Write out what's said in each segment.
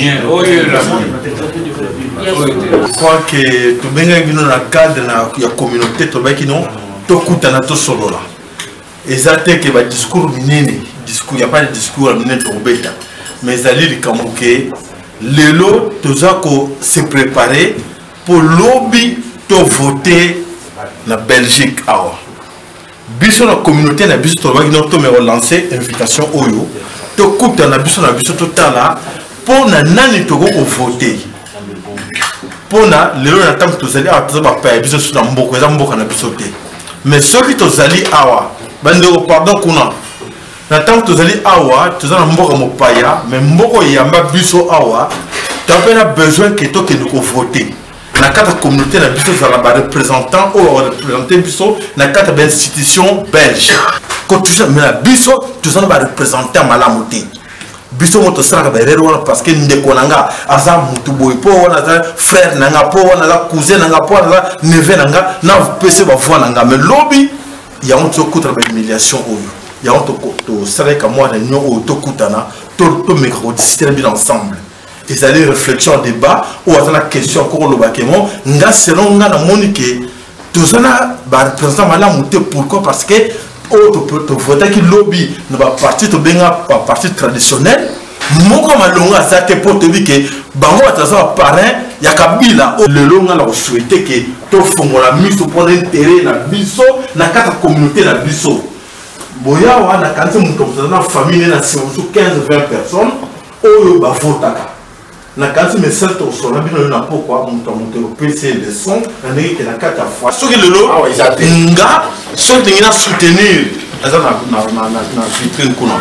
Je crois que tout le monde dans le cadre de la communauté, tout le monde tout na to solo là. Exactement que le discours minene, discours, il n'y a pas de discours minene pour bêta. Mais Zali le Kamouké, le lot, tout ça qu'on se préparer pour lobby de voter la Belgique. Biso la communauté na biso to bagino to me relancer invitation oyo to kuta na biso total là pour na nani to go voter pour na lelo na tam to zali a to ba pa biso su na mboko za mboko na biso te mais ceux qui to zali awa bando pardon kuna na tam to zali awa to za na mboko mo paya mais mboko yamba biso awa tu as besoin que to que nous voter na carte communauté na biso za la représentant ou représenter biso na carte d'institution belge quand tu sais mais la biso tu ça va représenter malamuté biso moto sera berero parce que ndeko nanga aza mutu boy po wana za frère nanga po wana za cousin nanga po wana za neveu nanga na pese ba voix nanga mais lobby ya on to kutra ba humiliation oyo ya on to sera ka moi na nyo o to kutana to micro discuter bien ensemble. Ils allaient réflexion débat ou à la question encore le bakemo nga selon nga na monique tout ça na ba représentant malamuté pourquoi parce que to voter qui lobby ne va partir to benga pas parti traditionnel moko malonga za te pour te dire que bango ataza parrain ya kabila le longa la souhaiter que to fongola miso pour intérêt na biso na quatre communauté na biso boya wana kanze muto na famille na 15-20 personnes oyo ba votaka na kanzi message to so na bino na pourquoi muto au PC le son na ndenge ke na kata fois so que le lo nga so ndingina soutenir aza na vitrine kuna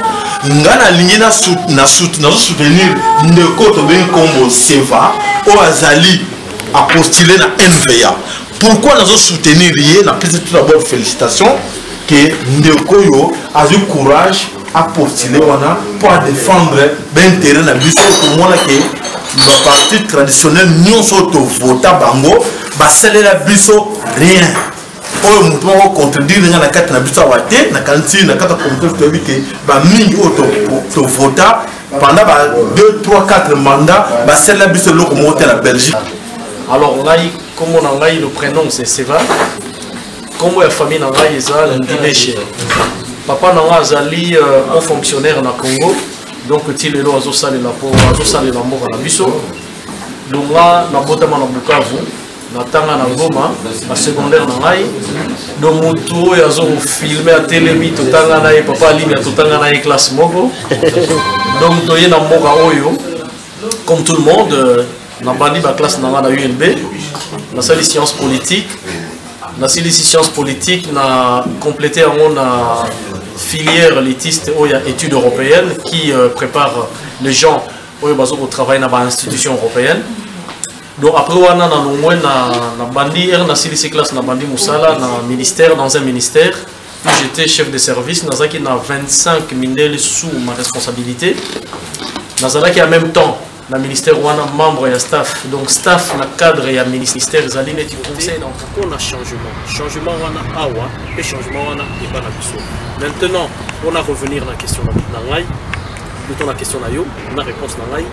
nga na ligne na soutenir ndeko to ben kombo seva o azali a postuler na NVA pourquoi nazo soutenir ye na prise tout d'abord félicitations que ndeko yo a eu courage à postuler wana pour défendre l'intérêt na biso pour moi que le parti traditionnel nous sommes voté bango basale la biso rien oyo mutu moko contredire na kati na biso wate na kanti na kata communauté que ba mingi to vota pendant 2 3 4 mandats basale la biso loko monter la Belgique. Alors ngai comme on a le prénom c'est Seva comme la famille na ngai eza Ndibeshe papa na ngai azali un fonctionnaire na Congo donc il est là à Zosale la peau à Zosale la mort à la biso donc là na botama na Bukavu na tanga na Goma na secondaire na ngai donc mutu ya zo filmer à télémi to tanga na papa ligne to tanga na classe moko donc to yena moka oyo comme tout le monde na bandi ba classe na UNB na salle sciences politiques na sciences politiques na complété en a filière élitiste ou études européennes qui prépare les gens au travail dans l'institution européenne. Donc après on a na bandi na sili classe na bandi musala na ministère dans un ministère puis j'étais chef de service dans qui na 25 mindele sous ma responsabilité dans qui en même temps na ministère wana membre et staff donc staff na cadre et ministère zali neti conseil donc on a changement wana awa et changement wana et pas na biso. Maintenant on a revenir na question na ngai plutôt la question na yo na réponse na ngai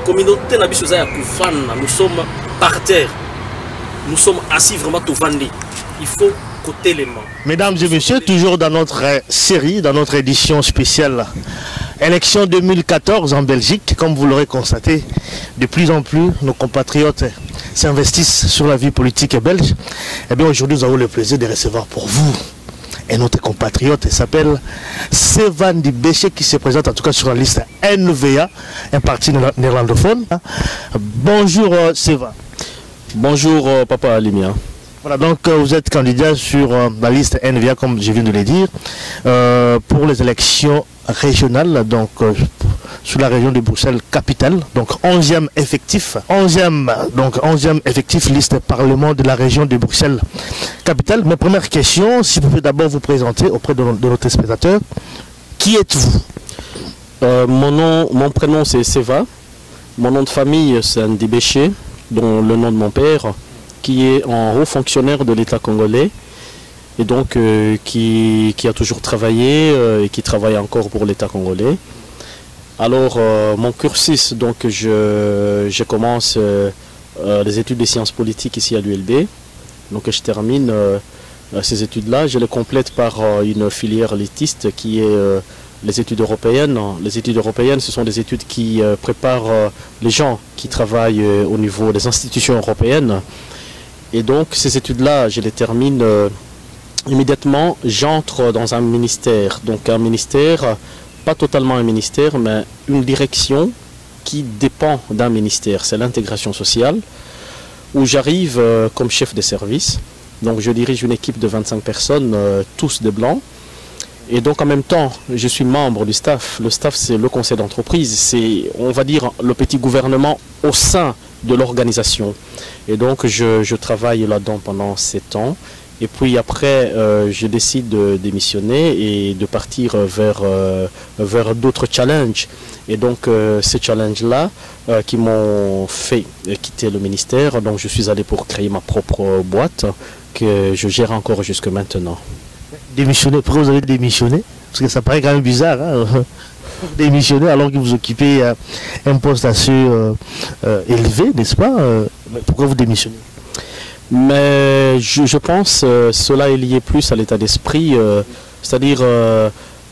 communauté na biso za ya kufana nous sommes par terre nous sommes assis vraiment tout vandi il faut côté les mains. Mesdames et messieurs, toujours dans notre série, dans notre édition spéciale élection 2014 en Belgique, comme vous l'aurez constaté, de plus en plus nos compatriotes s'investissent sur la vie politique belge. Et bien aujourd'hui nous avons le plaisir de recevoir pour vous et notre compatriote, il s'appelle Seva Ndibeshe qui se présente en tout cas sur la liste NVA, un parti néerlandophone. Bonjour Seva. Bonjour Papa Alimia. Voilà, donc vous êtes candidat sur la liste NVA, comme je viens de le dire, pour les élections régionales, donc sous la région de Bruxelles capitale, donc 11e effectif, 11e effectif liste parlement de la région de Bruxelles capitale. Ma première question, si vous pouvez d'abord vous présenter auprès de notre spectateur, qui êtes-vous? Mon prénom c'est Seva, mon nom de famille c'est Ndibeshe, dont le nom de mon père, qui est un haut fonctionnaire de l'État congolais et donc qui a toujours travaillé et qui travaille encore pour l'État congolais. Alors, mon cursus, donc je commence les études de sciences politiques ici à l'ULB. Donc je termine ces études-là. Je les complète par une filière élitiste qui est les études européennes. Les études européennes, ce sont des études qui préparent les gens qui travaillent au niveau des institutions européennes. Et donc ces études-là, je les termine immédiatement. J'entre dans un ministère. Donc un ministère, pas totalement un ministère, mais une direction qui dépend d'un ministère. C'est l'intégration sociale, où j'arrive comme chef de service. Donc je dirige une équipe de 25 personnes, tous des blancs. Et donc en même temps, je suis membre du staff. Le staff, c'est le conseil d'entreprise. C'est, on va dire, le petit gouvernement au sein de l'organisation. Et donc je travaille là-dedans pendant 7 ans. Et puis après, je décide de démissionner et de partir vers d'autres challenges. Et donc ces challenges-là qui m'ont fait quitter le ministère, donc je suis allé pour créer ma propre boîte que je gère encore jusque maintenant. Démissionner, pourquoi vous avez démissionné? Parce que ça paraît quand même bizarre, hein? Démissionner alors que vous occupez un poste assez élevé, n'est-ce pas? Pourquoi vous démissionnez? Mais je pense que cela est lié plus à l'état d'esprit, c'est-à-dire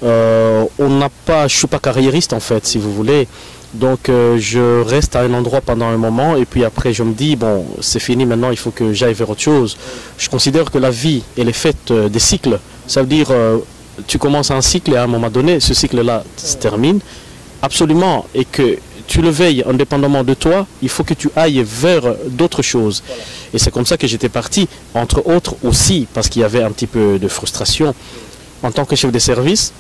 on n'a pas, je ne suis pas carriériste en fait, si vous voulez. Donc je reste à un endroit pendant un moment et puis après je me dis, bon, c'est fini maintenant, il faut que j'aille vers autre chose. Je considère que la vie, elle est faite des cycles. Ça veut dire, tu commences un cycle et à un moment donné, ce cycle-là se termine. Absolument. Et que tu le veilles indépendamment de toi, il faut que tu ailles vers d'autres choses. Et c'est comme ça que j'étais parti, entre autres aussi, parce qu'il y avait un petit peu de frustration en tant que chef de service.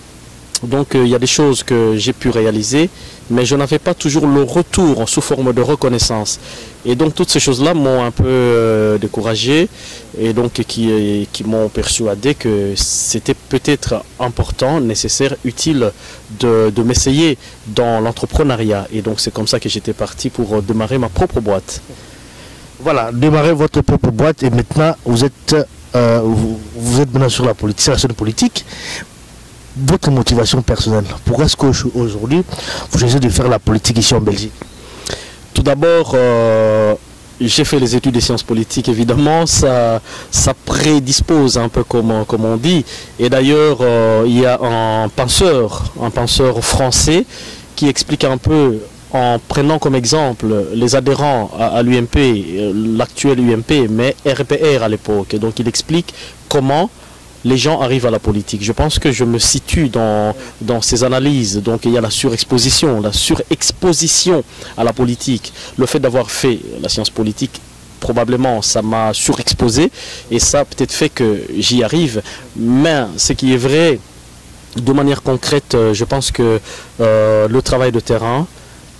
Donc il y a des choses que j'ai pu réaliser, mais je n'avais pas toujours le retour sous forme de reconnaissance. Et donc toutes ces choses-là m'ont un peu découragé et donc qui m'ont persuadé que c'était peut-être important, nécessaire, utile de m'essayer dans l'entrepreneuriat. Et donc c'est comme ça que j'étais parti pour démarrer ma propre boîte. Voilà, démarrer votre propre boîte et maintenant vous êtes maintenant sur la politique, sur la scène politique. Votre motivation personnelle, pourquoi est-ce qu'aujourd'hui vous choisissez de faire la politique ici en Belgique? Tout d'abord, j'ai fait les études de sciences politiques, évidemment, ça prédispose un peu comme on dit. Et d'ailleurs, il y a un penseur français qui explique un peu, en prenant comme exemple les adhérents à l'UMP, l'actuel UMP, mais RPR à l'époque. Donc il explique comment les gens arrivent à la politique. Je pense que je me situe dans ces analyses. Donc il y a la surexposition à la politique. Le fait d'avoir fait la science politique, probablement ça m'a surexposé et ça a peut-être fait que j'y arrive. Mais ce qui est vrai, de manière concrète, je pense que le travail de terrain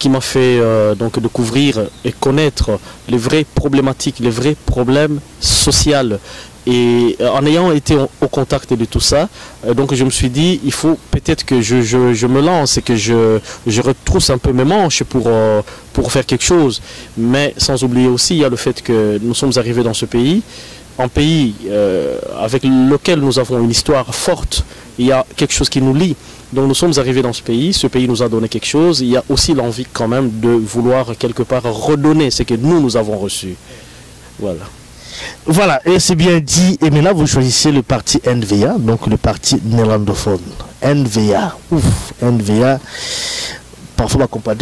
qui m'a fait donc découvrir et connaître les vraies problématiques, les vrais problèmes sociaux. Et en ayant été au contact de tout ça, donc je me suis dit, il faut peut-être que je me lance et que je retrousse un peu mes manches pour faire quelque chose. Mais sans oublier aussi, il y a le fait que nous sommes arrivés dans ce pays, un pays avec lequel nous avons une histoire forte. Il y a quelque chose qui nous lie. Donc nous sommes arrivés dans ce pays nous a donné quelque chose. Il y a aussi l'envie quand même de vouloir quelque part redonner ce que nous avons reçu. Voilà. Voilà, et c'est bien dit. Et maintenant, vous choisissez le parti NVA, donc le parti néerlandophone. NVA, ouf, NVA. Parfois, on va comparer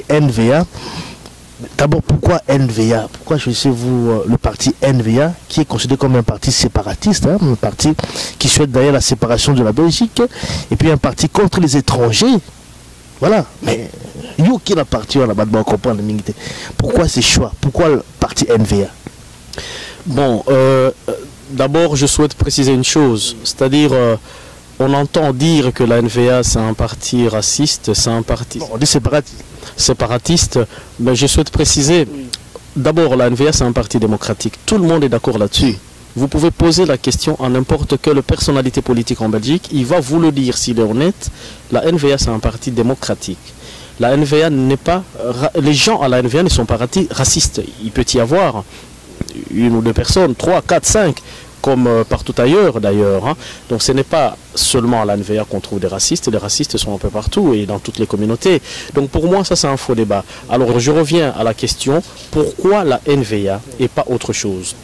NVA. D'abord, pourquoi NVA? Pourquoi choisissez-vous le parti NVA, qui est considéré comme un parti séparatiste, hein, un parti qui souhaite d'ailleurs la séparation de la Belgique, et puis un parti contre les étrangers? Voilà, mais qui est la partie là-bas, on comprend la dignité. Pourquoi ces choix? Pourquoi le parti NVA? Bon, d'abord je souhaite préciser une chose, c'est-à-dire on entend dire que la NVA c'est un parti raciste, c'est un parti... Bon, on dit séparatiste, mais je souhaite préciser, d'abord la NVA c'est un parti démocratique, tout le monde est d'accord là-dessus. Vous pouvez poser la question à n'importe quelle personnalité politique en Belgique, il va vous le dire s'il est honnête, la NVA c'est un parti démocratique. La NVA n'est pas... Les gens à la NVA ne sont pas racistes, il peut y avoir une ou deux personnes, 3, 4, 5, comme partout ailleurs d'ailleurs. Hein. Donc ce n'est pas seulement à la NVA qu'on trouve des racistes, les racistes sont un peu partout et dans toutes les communautés. Donc pour moi, ça c'est un faux débat. Alors je reviens à la question, pourquoi la NVA et pas autre chose?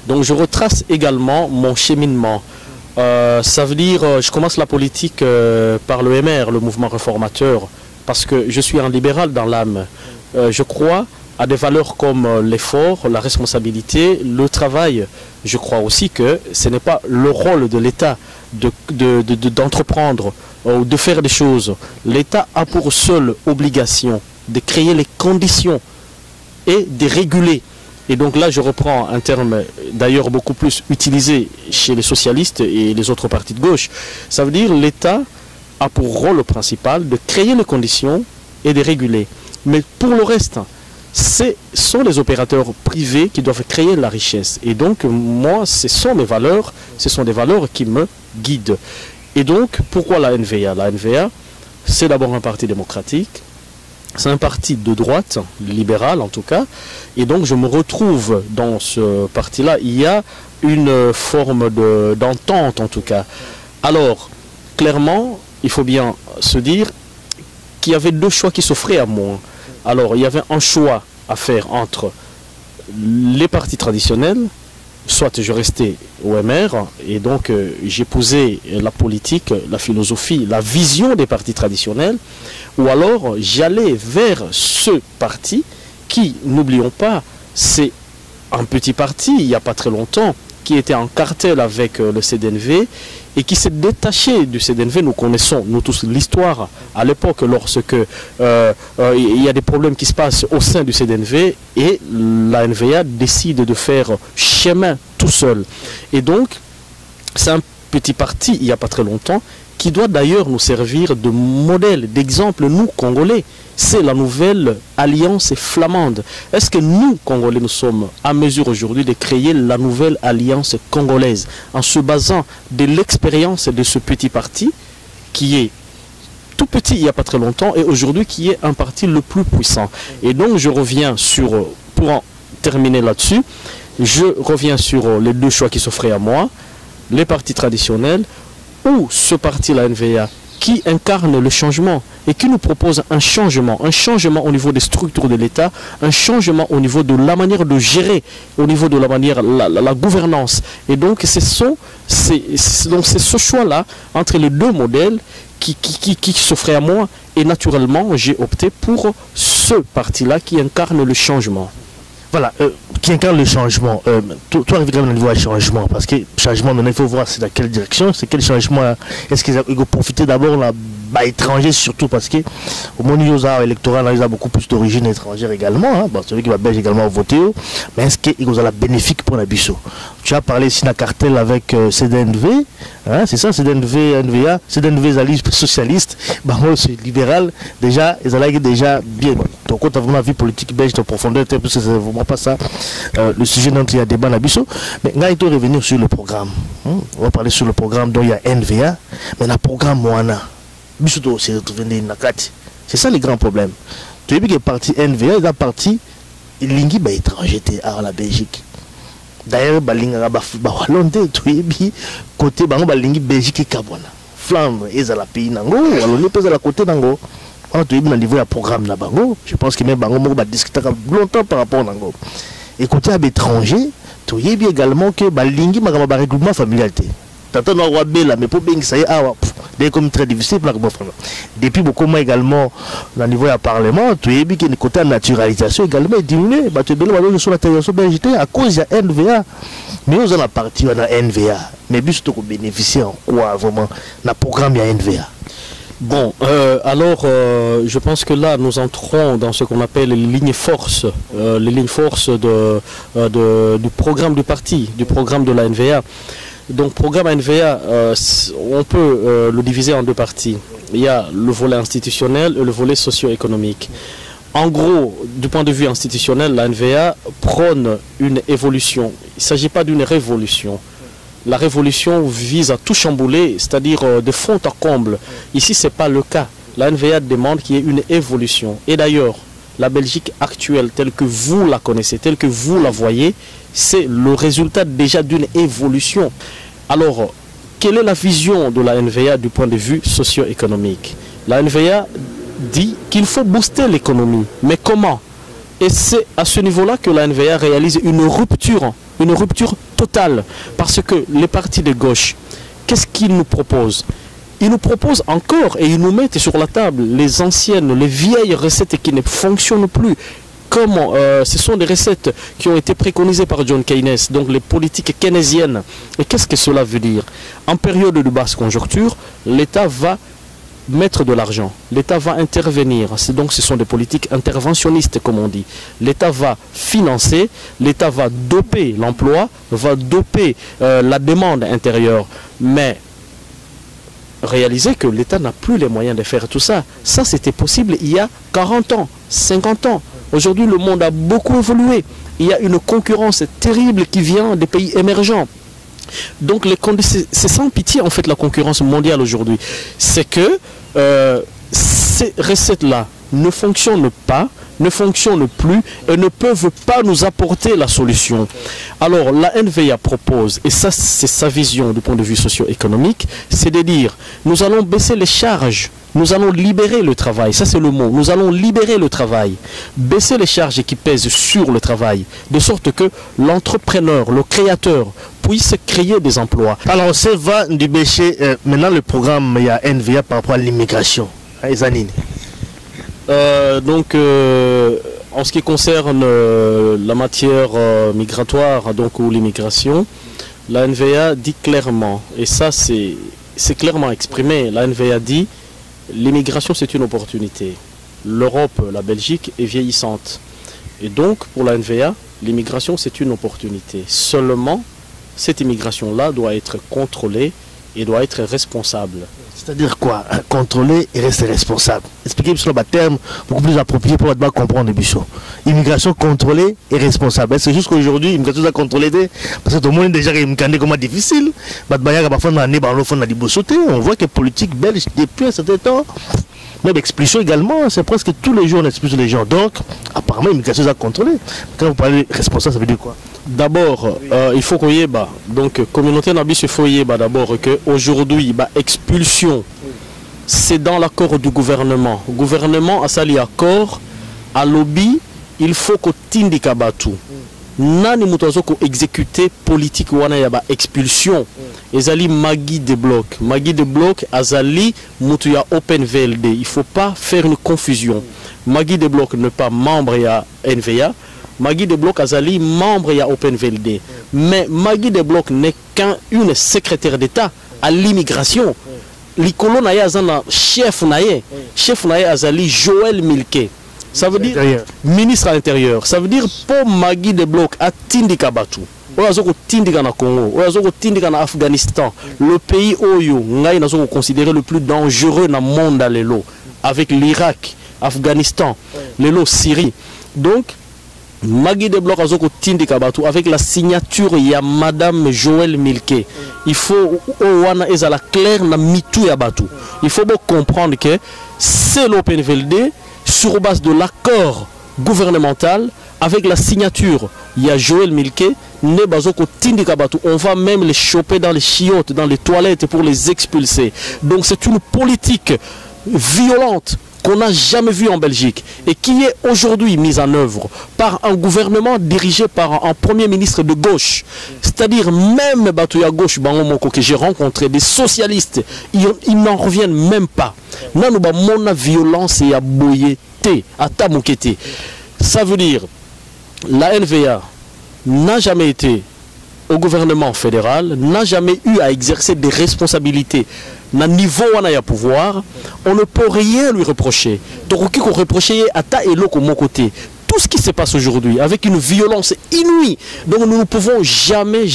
Donc je retrace également mon cheminement. Ça veut dire, je commence la politique par le MR, le mouvement réformateur, parce que je suis un libéral dans l'âme. Je crois à des valeurs comme l'effort, la responsabilité, le travail. Je crois aussi que ce n'est pas le rôle de l'État d'entreprendre ou de faire des choses. L'État a pour seule obligation de créer les conditions et de réguler. Et donc là, je reprends un terme d'ailleurs beaucoup plus utilisé chez les socialistes et les autres partis de gauche. Ça veut dire l'État a pour rôle principal de créer les conditions et de réguler. Mais pour le reste, ce sont les opérateurs privés qui doivent créer la richesse. Et donc, moi, ce sont mes valeurs, ce sont des valeurs qui me guident. Et donc, pourquoi la NVA? La NVA, c'est d'abord un parti démocratique, c'est un parti de droite, libéral en tout cas, et donc je me retrouve dans ce parti-là. Il y a une forme d'entente en tout cas. Alors, clairement, il faut bien se dire qu'il y avait deux choix qui s'offraient à moi. Alors, il y avait un choix à faire entre les partis traditionnels, soit je restais au MR, et donc j'épousais la politique, la philosophie, la vision des partis traditionnels, ou alors j'allais vers ce parti qui, n'oublions pas, c'est un petit parti, il n'y a pas très longtemps, qui était en cartel avec le CDNV et qui s'est détaché du CDNV. Nous connaissons, nous tous, l'histoire à l'époque lorsque il y a des problèmes qui se passent au sein du CDNV et la NVA décide de faire chemin tout seul. Et donc, c'est un petit parti, il n'y a pas très longtemps, qui doit d'ailleurs nous servir de modèle, d'exemple, nous, Congolais. C'est la nouvelle alliance flamande. Est-ce que nous, Congolais, nous sommes à mesure aujourd'hui de créer la nouvelle alliance congolaise en se basant de l'expérience de ce petit parti qui est tout petit il n'y a pas très longtemps et aujourd'hui qui est un parti le plus puissant. Et donc je reviens sur, pour en terminer là-dessus, je reviens sur les deux choix qui s'offraient à moi, les partis traditionnels ou ce parti, la NVA, qui incarne le changement et qui nous propose un changement au niveau des structures de l'État, un changement au niveau de la manière de gérer, au niveau de la manière, la gouvernance. Et donc c'est ce choix-là entre les deux modèles qui s'offrait à moi et naturellement j'ai opté pour ce parti-là qui incarne le changement. Voilà, qui incarne le changement. Toi, arrive quand même au niveau du changement, parce que changement, maintenant, il faut voir c'est dans quelle direction, c'est quel changement. Est-ce qu'ils vont profiter d'abord là, étrangers surtout, parce que au moment où électoral, il y a beaucoup plus d'origine étrangère également. Hein, bon, celui qui va belge également voter, mais est-ce qu'ils ont la bénéfique pour la bisso? Tu as parlé ici d'un cartel avec CDNV, hein, c'est ça, CDNV, NVA, CDNV, alliés socialistes, bah, moi, c'est libéral, déjà, ils allaient déjà bien. Donc, quand tu as vraiment la vie politique belge de profondeur, parce que c'est vraiment pas ça le sujet dont il y a débat dans bisso. Mais là, il doit revenir sur le programme. Hein, on va parler sur le programme dont il y a NVA, mais le programme Moana. C'est ça le grand problème. Tu as vu que parti NVA, il a parti Lingi étranger à la Belgique. D'ailleurs, Balinga Wallonde, tu as vu côté Balingi Belgique et Cabona. Flandre, ils ont la pays Nango, Wallonde pèse à la côté Nango. Tu as vu le niveau du programme na Bango. Je pense que même Bango va discuter longtemps par rapport à Nango. Et côté à l'étranger, tu as vu également que Balingi a un règlement familial. Mais pour bien que ça y est, comme très difficile pour la depuis beaucoup moins également au niveau du Parlement, tu as vu que le côté naturalisation également est diminué. Tu as vu sur la territoire belgique à cause de NVA. Mais nous allons partir dans NVA. Mais juste pour bénéficier en quoi vraiment dans le programme de NVA. Bon, alors je pense que là nous entrons dans ce qu'on appelle les lignes forces du programme du parti, du programme de la NVA. Donc programme NVA, on peut le diviser en deux parties. Il y a le volet institutionnel et le volet socio-économique. En gros, du point de vue institutionnel, la NVA prône une évolution. Il ne s'agit pas d'une révolution. La révolution vise à tout chambouler, c'est-à-dire de fond en comble. Ici, ce n'est pas le cas. La NVA demande qu'il y ait une évolution. Et d'ailleurs, la Belgique actuelle, telle que vous la connaissez, telle que vous la voyez, c'est le résultat déjà d'une évolution. Alors, quelle est la vision de la NVA du point de vue socio-économique? La NVA dit qu'il faut booster l'économie. Mais comment? Et c'est à ce niveau-là que la NVA réalise une rupture totale. Parce que les partis de gauche, qu'est-ce qu'ils nous proposent? Ils nous proposent encore et ils nous mettent sur la table les anciennes, les vieilles recettes qui ne fonctionnent plus. Comment ce sont des recettes qui ont été préconisées par John Keynes, donc les politiques keynésiennes. Et qu'est-ce que cela veut dire? En période de basse conjoncture, l'État va mettre de l'argent, l'État va intervenir, donc ce sont des politiques interventionnistes comme on dit. L'État va financer, l'État va doper l'emploi, va doper la demande intérieure, mais réaliser que l'État n'a plus les moyens de faire tout ça. Ça c'était possible il y a 40 ans, 50 ans. Aujourd'hui le monde a beaucoup évolué, il y a une concurrence terrible qui vient des pays émergents. Donc c'est sans pitié en fait la concurrence mondiale aujourd'hui. C'est que ces recettes-là ne fonctionnent pas, ne fonctionnent plus et ne peuvent pas nous apporter la solution. Alors la NVA propose, et ça c'est sa vision du point de vue socio-économique, c'est de dire nous allons baisser les charges, nous allons libérer le travail, ça c'est le mot, nous allons libérer le travail, baisser les charges qui pèsent sur le travail, de sorte que l'entrepreneur, le créateur puisse créer des emplois. Alors c'est va du bêcher, maintenant le programme, il y a NVA par rapport à l'immigration, Zanine. Donc en ce qui concerne la matière migratoire donc, ou l'immigration, la NVA dit clairement, et ça c'est clairement exprimé, la NVA dit l'immigration c'est une opportunité. L'Europe, la Belgique est vieillissante. Et donc pour la NVA, l'immigration c'est une opportunité. Seulement, cette immigration-là doit être contrôlée et doit être responsable. C'est-à-dire quoi? Contrôler et rester responsable. Expliquez sur le terme beaucoup plus approprié pour bien comprendre les bichons. Immigration contrôlée et responsable. C'est juste qu'aujourd'hui, l'immigration doit contrôler parce que tout le monde est déjà immigré comment difficile. On voit que les politiques belges, depuis un certain temps, même expulsion également, c'est presque tous les jours on expulse les gens. Donc, apparemment, l'immigration doit contrôler. Quand vous parlez responsable, ça veut dire quoi? D'abord, il faut qu'on y ait, donc, communauté Nabis, il faut y ait d'abord qu'aujourd'hui, expulsion, c'est dans l'accord du gouvernement. Le gouvernement a sali accord, à lobby, il faut qu'on tindika batu. Nani mutazo ko exécuter politique wana ya ba expulsion. Ezali Magui de bloc. Magui de bloc azali mutu ya Open VLD. Il faut pas faire une confusion. Magui de bloc n'est pas membre ya NVA. Magui de bloc azali membre ya Open VLD. Mais Magui de bloc n'est qu'une secrétaire d'État à l'immigration. L'icolo na ya azana chef na ye azali Joël Milquet. Ça veut dire ministre à l'intérieur. Ça veut dire pour Magui de bloc à Tindika Batu. Oazoko Tindika na Congo, Oazoko Tindika na Afghanistan, le pays Oyo, Ngai na considéré le plus dangereux dans le monde à l'élo, avec l'Irak, Afghanistan, l'élo Syrie. Donc Magui de bloc Azoko Tindika Batu avec la signature il y a Madame Joël Milquet. Il faut Owana ezala clair na mitu ya Batu. Il faut bien comprendre que c'est l'Open VLD sur base de l'accord gouvernemental avec la signature. Il y a Joël Milquet, on va même les choper dans les chiottes, dans les toilettes pour les expulser. Donc c'est une politique violente qu'on n'a jamais vue en Belgique et qui est aujourd'hui mise en œuvre par un gouvernement dirigé par un premier ministre de gauche. C'est-à-dire même Batouya gauche que j'ai rencontré, des socialistes, ils n'en reviennent même pas. Mon violence et aboyété, à tamukete. Ça veut dire la NVA n'a jamais été au gouvernement fédéral, n'a jamais eu à exercer des responsabilités na niveau où il a pouvoir, on ne peut rien lui reprocher. Donc, qu'on reprocher à ta et l'autre mon côté. Tout ce qui se passe aujourd'hui avec une violence inouïe. Donc nous ne pouvons jamais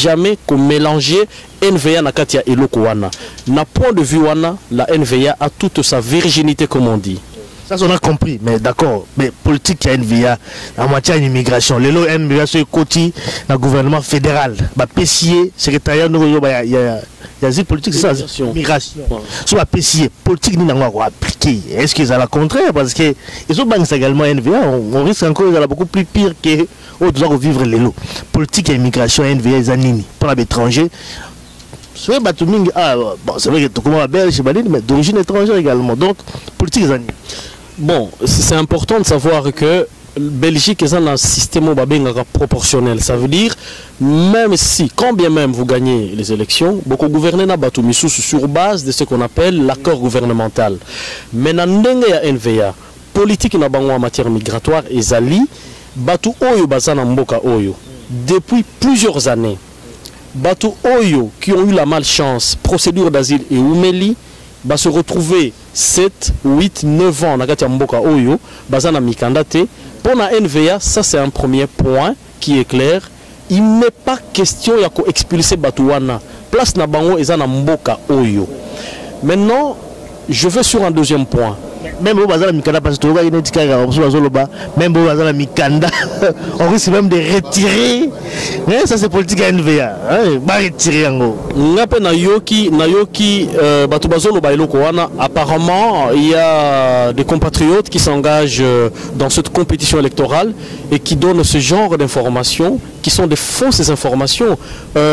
mélanger NVA na Katia et Lokowana. Na point de vue wana, la NVA a toute sa virginité comme on dit. Ça, on a compris, mais d'accord. Mais politique, il y a NVA en matière d'immigration. Les lots NVA, c'est le côté du gouvernement fédéral. Bah, PCA, secrétariat, il y a des politique, c'est ça, migration. Sur la PCA, politique, nous n'avons pas appliqué. Est-ce qu'ils ont la contraire? Parce que ils ont également NVA, on risque encore d'aller beaucoup plus pire que nous devons vivre les lots. Politique et immigration, NVA, ils ont pour l'étranger. C'est vrai que tout le monde est belge, mais d'origine étrangère également. Donc, politique, ils ont Bon, c'est important de savoir que Belgique est un système proportionnel. Ça veut dire, même si, quand bien même vous gagnez les élections, beaucoup gouverner na Batumissou sur base de ce qu'on appelle l'accord gouvernemental. Mais dans le NVA, politique en matière migratoire et Zali, Batu Oyo Bazana Mboka Oyo, depuis plusieurs années, Batu Oyo qui ont eu la malchance, procédure d'asile et Oumeli, va se retrouver 7, 8, 9 ans dans Mboka Oyo, Bazana Mikandate. Pour la NVA, ça c'est un premier point qui est clair. Il n'est pas question d'expulser Batouana. Place na bango ezana Mboka Oyo. Maintenant, je vais sur un deuxième point. Même au Bazala Mikanda, parce que même au Bazala Mikanda, on risque même de retirer. Ça c'est politique à NVA. Va retirer en gros. Apparemment, il y a des compatriotes qui s'engagent dans cette compétition électorale et qui donnent ce genre d'informations, qui sont des fausses informations,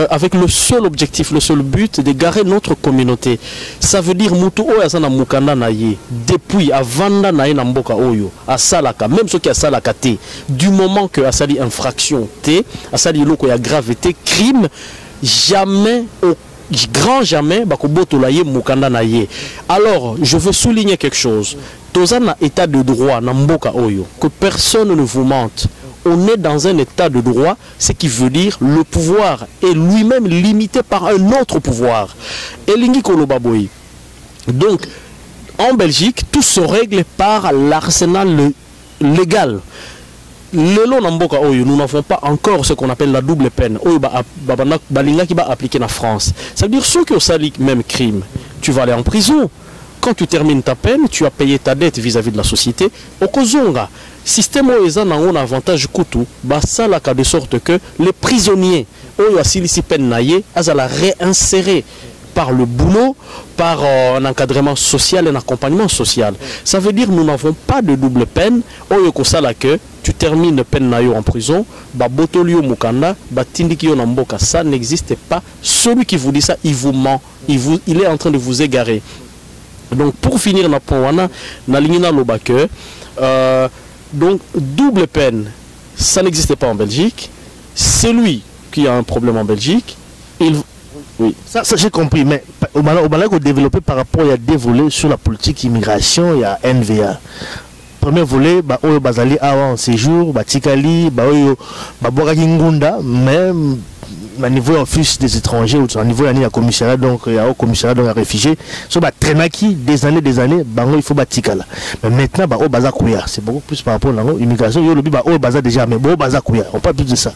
avec le seul objectif, le seul but d'égarer notre communauté. Ça veut dire Moutou Oyasana Mukanda Naye, depuis avant na Mboka Oyo, à Salaka, même ceux qui a Salaka T, du moment que Asali infraction T, Asali loko ya gravité, crime, jamais, au grand jamais, Bakoboto Laye Mukanda Naye. Alors, je veux souligner quelque chose. Tozana état de droit na Mboka Oyo, que personne ne vous mente. On est dans un état de droit, ce qui veut dire le pouvoir est lui-même limité par un autre pouvoir. Elingi Kolobaboy. Donc, en Belgique, tout se règle par l'arsenal légal. Nous n'avons pas encore ce qu'on appelle la double peine. Qui va appliquer en France. Ça veut dire ceux qui ont sali même crime, tu vas aller en prison. Quand tu termines ta peine, tu as payé ta dette vis-à-vis de la société. Au Kozonga, système où un avantage couteau, de sorte que les prisonniers, où ils peine naïe, à la réinsérer par le boulot, par un encadrement social et un accompagnement social. Ça veut dire que nous n'avons pas de double peine. Que tu termines peine en prison, ça n'existe pas. Celui qui vous dit ça, il vous ment. Il est en train de vous égarer. Donc pour finir, donc double peine, ça n'existe pas en Belgique. Celui qui a un problème en Belgique, oui. Ça j'ai compris, mais au Malak on développé par rapport il y a deux volets sur la politique immigration, il y a NVA. Premier volet, Oyo Bazali avant séjour, Tikali, Oyo Babouaki Ngunda, même au niveau office des étrangers, au niveau de la commissariat, donc il y a au commissariat de réfugiés, so Trenaki des années, il faut Tikala. Mais maintenant, Oyo Bazakouya, c'est beaucoup plus par rapport à l'immigration, Oyo Bazak déjà, mais Oyo Bazakouya, on parle plus de ça.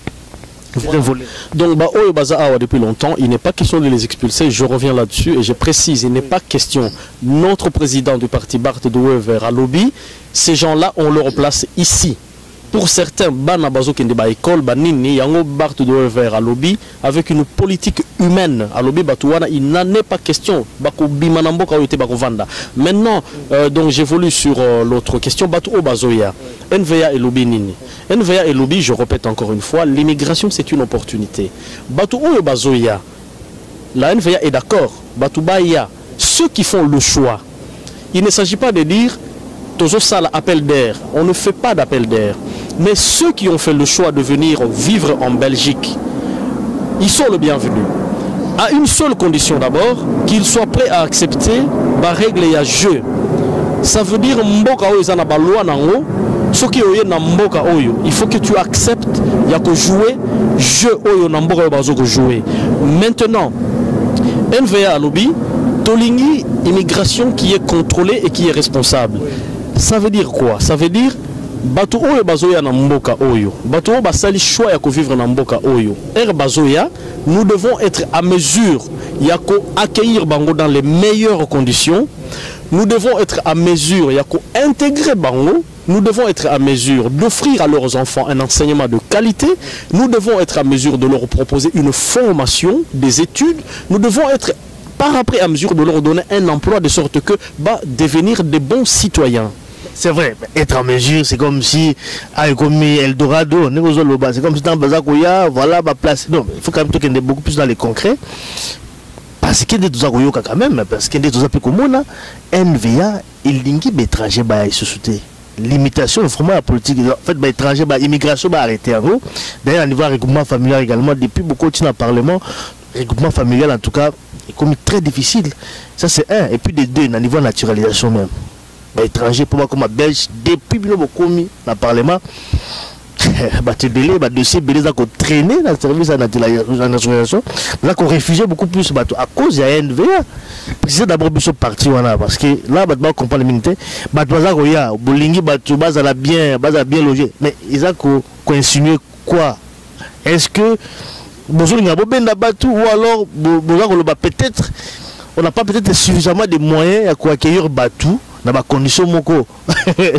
Donc, Oyo Baza depuis longtemps, il n'est pas question de les expulser. Je reviens là-dessus et je précise, il n'est pas question. Notre président du parti Bart de Wever à Lobby, ces gens-là, on leur place ici. Pour certains, Banabazo qui est école, Banini, Yango Bart de Wever à Lobby, avec une politique humaine. À Lobby, Batouana, il n'en est pas question. Maintenant, donc j'évolue sur l'autre question. Batou Bazoya, NVA et Lobby Nini. NVA et Lobby, je répète encore une fois, l'immigration c'est une opportunité. Batou Bazoya, la NVA est d'accord. Batou Baya, ceux qui font le choix, il ne s'agit pas de dire Tozo Sala appel d'air. On ne fait pas d'appel d'air. Mais ceux qui ont fait le choix de venir vivre en Belgique, ils sont le bienvenu. À une seule condition d'abord, qu'ils soient prêts à accepter la règle et à jeu. Ça veut dire Mboka Oyo Zana Balua Nango, ce qui est Mboka Oyo. Il faut que tu acceptes, il y a que jouer, jeu Oyo Namboka Oyo jouer. Maintenant, NVA Lobby, Tolingi, immigration qui est contrôlée et qui est responsable. Ça veut dire quoi? Ça veut dire bato oyo bazoya na mboka oyo bato oyo basali choix ya ko vivre na mboka oyo bazoya, nous devons être à mesure ya ko accueillir bango dans les meilleures conditions. Nous devons être à mesure ya ko intégrer bango. Nous devons être à mesure d'offrir à leurs enfants un enseignement de qualité. Nous devons être à mesure de leur proposer une formation, des études. Nous devons être par après à mesure de leur donner un emploi de sorte que devenir des bons citoyens. C'est vrai, être en mesure, c'est comme si, comme Eldorado, c'est comme si dans Bazakoya, voilà, ma place. Non, il faut quand même qu'il y ait beaucoup plus dans les concrets. Parce qu'il y a des gens quand même, parce qu'il y a des gens qui ont NVA, il y a des étrangers qui se soutiennent. Limitation, vraiment la politique, en fait, étranger, immigration va arrêter en gros. D'ailleurs, au niveau regroupement familial également, depuis beaucoup de temps dans le Parlement, regroupement familial en tout cas, est comme très difficile. Ça c'est un. Et puis des deux, au niveau de naturalisation même. Étranger, pour moi, comme belge, depuis beaucoup dans le Parlement, dossier belé ça qu'on traîné dans le service à la naturalisation, là qu'on réfugié beaucoup plus à cause de la NVA. C'est d'abord ce parti parce que là on comprend les militaires, bolingi bien logé, mais ils ont insinué quoi? Est-ce que ou alors peut-être on n'a pas peut-être suffisamment de moyens pour accueillir Batou dans des conditions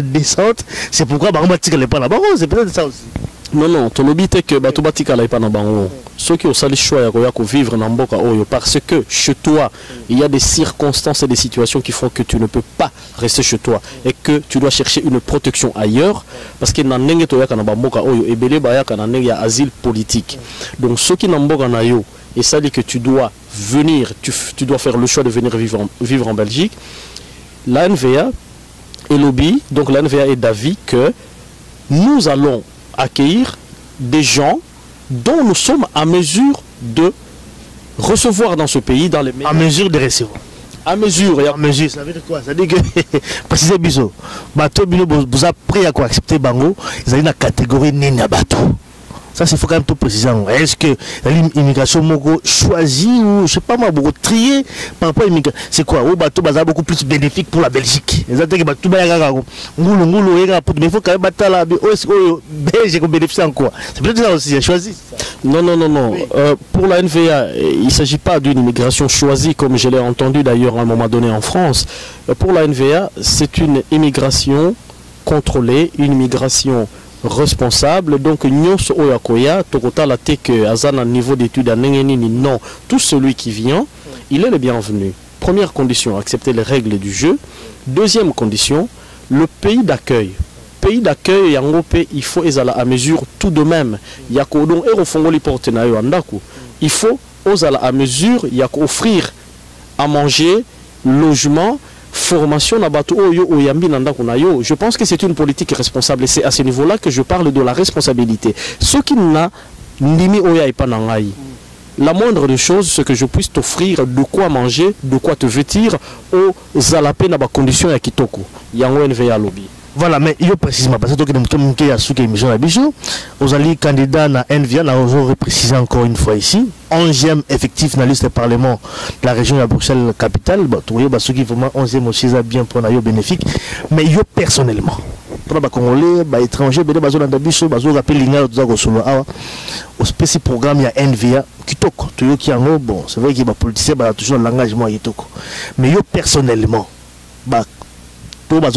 décentes, c'est pourquoi on va tirer les pas là-bas, c'est peut-être ça aussi. Non, ton but est que Batou Batika n'est pas dans le ceux qui ont sali choix de vivre dans Mboka Oyo, parce que chez toi, il y a des circonstances et des situations qui font que tu ne peux pas rester chez toi et que tu dois chercher une protection ailleurs, parce que dans Mboka Oyo, et belé baya kana y a asile politique. Donc ceux qui n'ont Mboka Nayo, et ça dit que tu dois venir, tu dois faire le choix de venir vivre en Belgique. La NVA et lobby, donc la NVA est d'avis que nous allons accueillir des gens dont nous sommes à mesure de recevoir dans ce pays dans les meilleurs... À mesure de recevoir. À mesure. À mesure, ça veut dire quoi? Ça veut dire que, précisez Biso, bateau vous avez prêt à quoi accepter Bango, ils ont une catégorie Nina bateau. Ça, il faut quand même tout préciser. Est-ce que l'immigration choisie ou, je sais pas moi, beaucoup trier par rapport à l'immigration? C'est quoi? Au bateau, ça beaucoup plus bénéfique pour la Belgique. Mais il faut quand même battre là. Belgique bénéficie en quoi? C'est peut-être ça aussi, choisi. Non. Oui. Pour la NVA, il ne s'agit pas d'une immigration choisie, comme je l'ai entendu d'ailleurs à un moment donné en France. Pour la NVA, c'est une immigration contrôlée, une immigration responsable. Donc nyonso oyakoya tokota la que azana niveau d'études à nengenini, non, tout celui qui vient il est le bienvenu. Première condition, accepter les règles du jeu. Deuxième condition, le pays d'accueil. Pays d'accueil il faut ezala à mesure tout de même yakodon ero fongoli porte na yo andako. Il faut ozala à mesure offrir à manger, logement, formation na bato oyo oyambi nanda kuna yo. Je pense que c'est une politique responsable et c'est à ce niveau-là que je parle de la responsabilité. Ce qui n'a nimi oya ipanangai. La moindre des choses, c'est que je puisse t'offrir de quoi manger, de quoi te vêtir aux zalapé na ba condition ya kitoko. Yango NVA lobby. Voilà, mais il y a précisément parce que nous avons émission à Bijou, vous allez candidat à NVA, nous avons précisé encore une fois ici, 11e effectif dans la liste du Parlement de la région de Bruxelles capitale. Vous voyez, ceux qui vraiment 11e aussi, ça bien pour nous bénéfique. Mais yo personnellement, pour les Congolais, les étrangers, les gens dans Bijou, les gens rappellent l'ingénieur de Zagosolo, au spécial programme, il y a NVA, qui toko, qui en haut, bon, c'est vrai qu'il y a des politiciens, il y a toujours l'engagement, mais yo personnellement, est-ce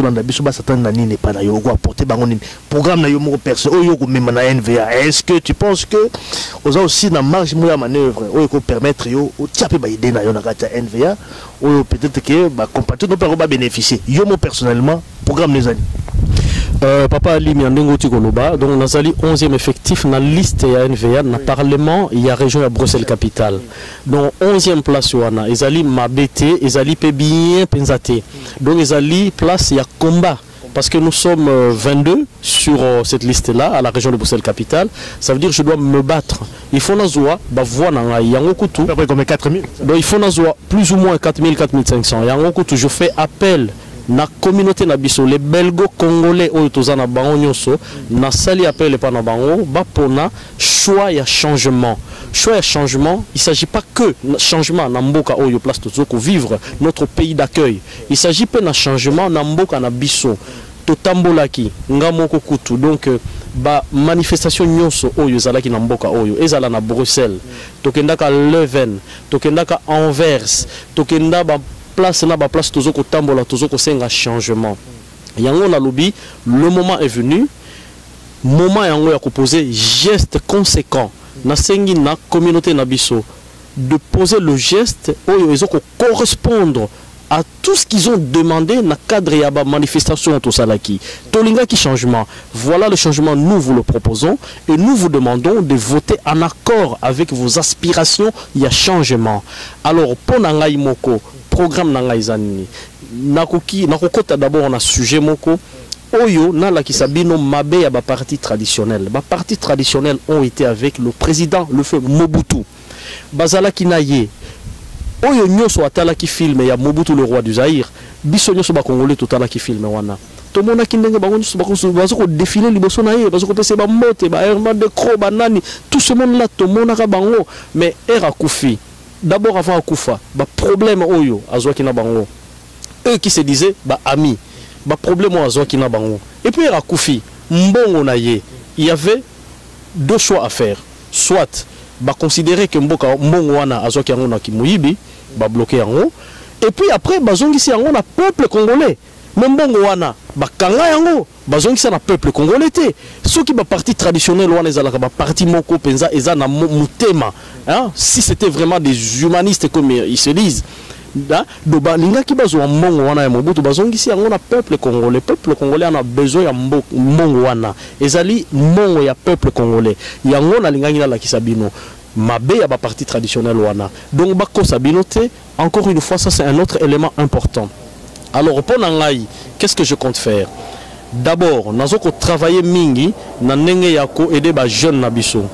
que tu penses que vous avez aussi la marge de manœuvre pour permettre de NVA ou peut-être que compatriotes ne peuvent bénéficier? Yo personnellement, programme les années. Papa Ali Miandengo Tikoloba, donc nous avons 11e effectif dans la liste de NVA, dans le Parlement, il y a région à Bruxelles capitale. Donc 11e place, ils ont mabete, ils ont bien pensé. Donc ils ont place, il y a combat. Parce que nous sommes 22 sur cette liste-là, à la région de Bruxelles capitale. Ça veut dire que je dois me battre. Il faut nous voir, comme 4000. Donc il faut nous voir plus ou moins 4000, 4500. Je fais appel. Na communauté na biso les belgo congolais oyo tozana bango nyonso na sali appel pa na bango ba pona choix ya changement. Choix ya changement, il s'agit pas que changement na mboka oyo place tozoko vivre notre pays d'accueil. Il s'agit pas na changement na mboka na biso. totambolaki ngamoko kutu donc ba manifestation nyonso oyo zalaki na mboka oyo ezala na Bruxelles tokendaka Leuven tokendaka Anvers tokenda ba place na ba place tozoko tambola tozoko senga changement yango na lobi le moment est venu moment yango ya poser geste conséquent na sengi na communauté na biso de poser le geste oyo ezoko correspondre à tout ce qu'ils ont demandé dans le cadre de la manifestation au Salaki. Tolinga qui changement. Voilà le changement, nous vous le proposons et nous vous demandons de voter en accord avec vos aspirations. Il y a changement. Alors, pour Nangaï Moko, programme Nangaï Zanini, Nakokota d'abord on a sujet Moko. Oyo, na qui sabino mabe ya ba parti traditionnel. Ba parti traditionnel ont été avec le président, le feu Mobutu. Bazala Kinaye. Oyo nyoso atala ki filme ya Mobutu le roi du Zaïre biso nyoso ba congolais totala ki filme wana to mona ki ndenge bango nyoso bazo ko défiler liboso na ye bazo ko pese ba mote ba Herman de Cro banani tout ce monde là to mona ka bango mais era kufi d'abord avant akufa ba problème oyo azwaki na bango eux qui se disaient ba amis ba problème azwaki na bango et puis era kufi mbongo na ye il y avait deux choix à faire soit ba considérer que mboka mbongo wana azwaki yango na kimuyibi ba bloquer yango et puis après bazongisi yango na peuple congolais même mbongo wana ba kanga yango bazongisi na peuple congolais te ceux qui ba parti traditionnel wana ezalaka ba parti moko penza eza na mutema hein si c'était vraiment des humanistes comme ils se disent do ba linga ki bazwa mbongo wana ya Mobutu bazongisi yango na peuple congolais a besoin ya mbongo wana ezali mbongo ya peuple congolais yango na linga ngina la kisabino mabe ya ba parti traditionnel wana donc ba ko sabino te encore une fois ça c'est un autre élément important. Alors pour nangai qu'est-ce que je compte faire? D'abord nazoko travailler mingi na ndenge ya ko aider ba jeune na biso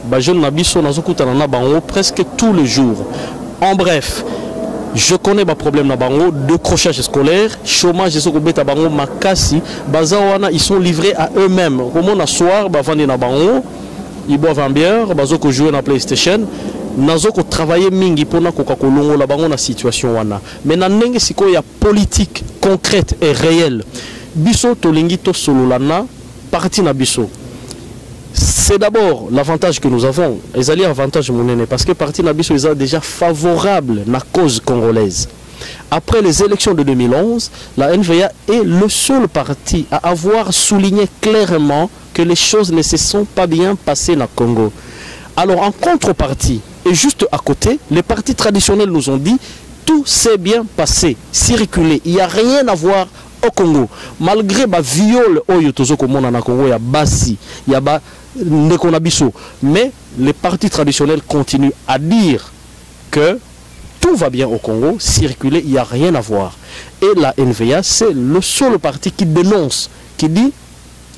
nazoko tana na bango presque tous les jours. En bref, je connais ma problème na bango, décrochage scolaire, chômage, bango makasi, bazawana ils sont livrés à eux-mêmes. Comment na soir, bavandi na bango, ils boivent un bière, bazoko jouer na PlayStation, nazoko travailler mingi pona koka kolongo la bango na situation wana. Mais na ndenge siko ya politique concrète et réelle. Biso tolingi to sololana parti na biso. C'est d'abord l'avantage que nous avons, et avantage monene parce que parti Nabiso est déjà favorable à la cause congolaise. Après les élections de 2011, la NVA est le seul parti à avoir souligné clairement que les choses ne se sont pas bien passées dans le Congo. Alors en contrepartie, et juste à côté, les partis traditionnels nous ont dit tout s'est bien passé, circulé, il n'y a rien à voir au Congo. Malgré le viol na Congo, il y a basi, il y a mais les partis traditionnels continuent à dire que tout va bien au Congo, circuler, il n'y a rien à voir. Et la NVA, c'est le seul parti qui dénonce, qui dit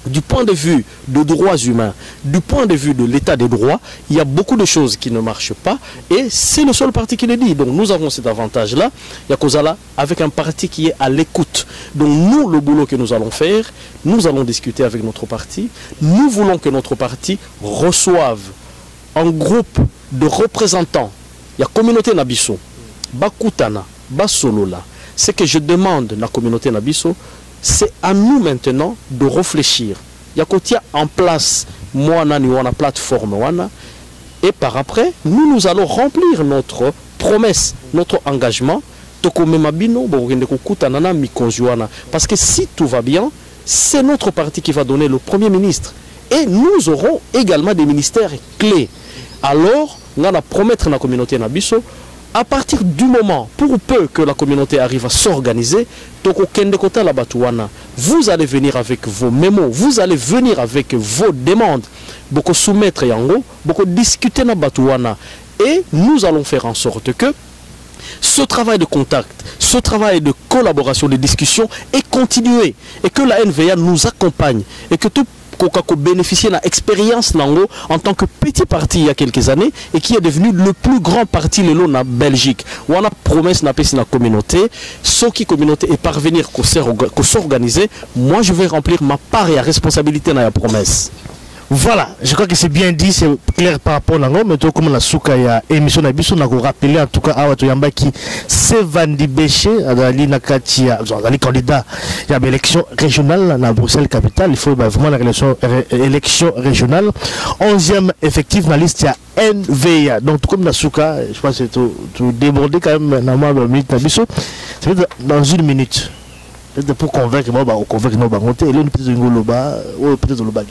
du point de vue des droits humains, du point de vue de l'état des droits, il y a beaucoup de choses qui ne marchent pas et c'est le seul parti qui le dit. Donc nous avons cet avantage-là, Yakozala, avec un parti qui est à l'écoute. Donc nous, le boulot que nous allons faire, nous allons discuter avec notre parti. Nous voulons que notre parti reçoive un groupe de représentants. Il y a communauté Nabiso, Bakutana, Basolola. Ce que je demande à la communauté Nabiso, c'est à nous maintenant de réfléchir. Il y a qu'à en place, moi, on a plateforme, et par après, nous allons remplir notre promesse, notre engagement. Parce que si tout va bien, c'est notre parti qui va donner le Premier ministre. Et nous aurons également des ministères clés. Alors, on va promettre à la communauté Nabiso, à partir du moment, pour peu que la communauté arrive à s'organiser, vous allez venir avec vos mémos, vous allez venir avec vos demandes, beaucoup soumettre yango, beaucoup discuter na Batouana, et nous allons faire en sorte que ce travail de contact, ce travail de collaboration, de discussion est continué, et que la NVA nous accompagne, et que tout bénéficier de l'expérience en tant que petit parti il y a quelques années et qui est devenu le plus grand parti en Belgique. On a promesse de la communauté, ce qui communauté est parvenir qu'à s'organiser, moi je vais remplir ma part et la responsabilité dans la promesse. Voilà, je crois que c'est bien dit, c'est clair par rapport à l'angle, mais tout comme la souka ya émission nabiso na ko rappeler en tout cas à watu yamba qui Sevandi Béché ali nakati ya ali candidat ya élection régionale na Bruxelles capitale, il faut vraiment la élection régionale 11e effectif na liste ya NVA. Donc tout comme la souka, je pense que tout débordé quand même na moi minute nabiso, c'est dans une minute. Peut-être pour convaincre moi ba convaincre no ba monter et là peut-être ngoloba ou peut-être loba.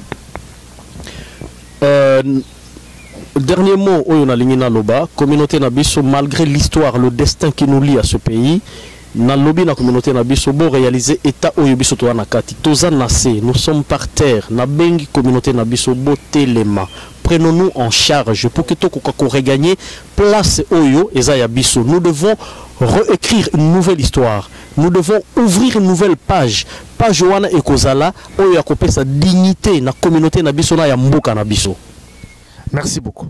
Dernier mot, Oyonalingina Loba, communauté Nabiso, malgré l'histoire, le destin qui nous lie à ce pays, na lobby na communauté Nabiso, bon réaliser état Oyobiso Toa Nakati, Toza Nase, nous sommes par terre, na bengi communauté Nabiso, boté les mains. Prenons-nous en charge pour que Toko regagner place Oyo et Zayabiso. Nous devons réécrire une nouvelle histoire. Nous devons ouvrir une nouvelle page. Page Joana et Kozala, Oyo Yakopé sa dignité na communauté Nabiso na Yamboka Nabiso. Merci beaucoup.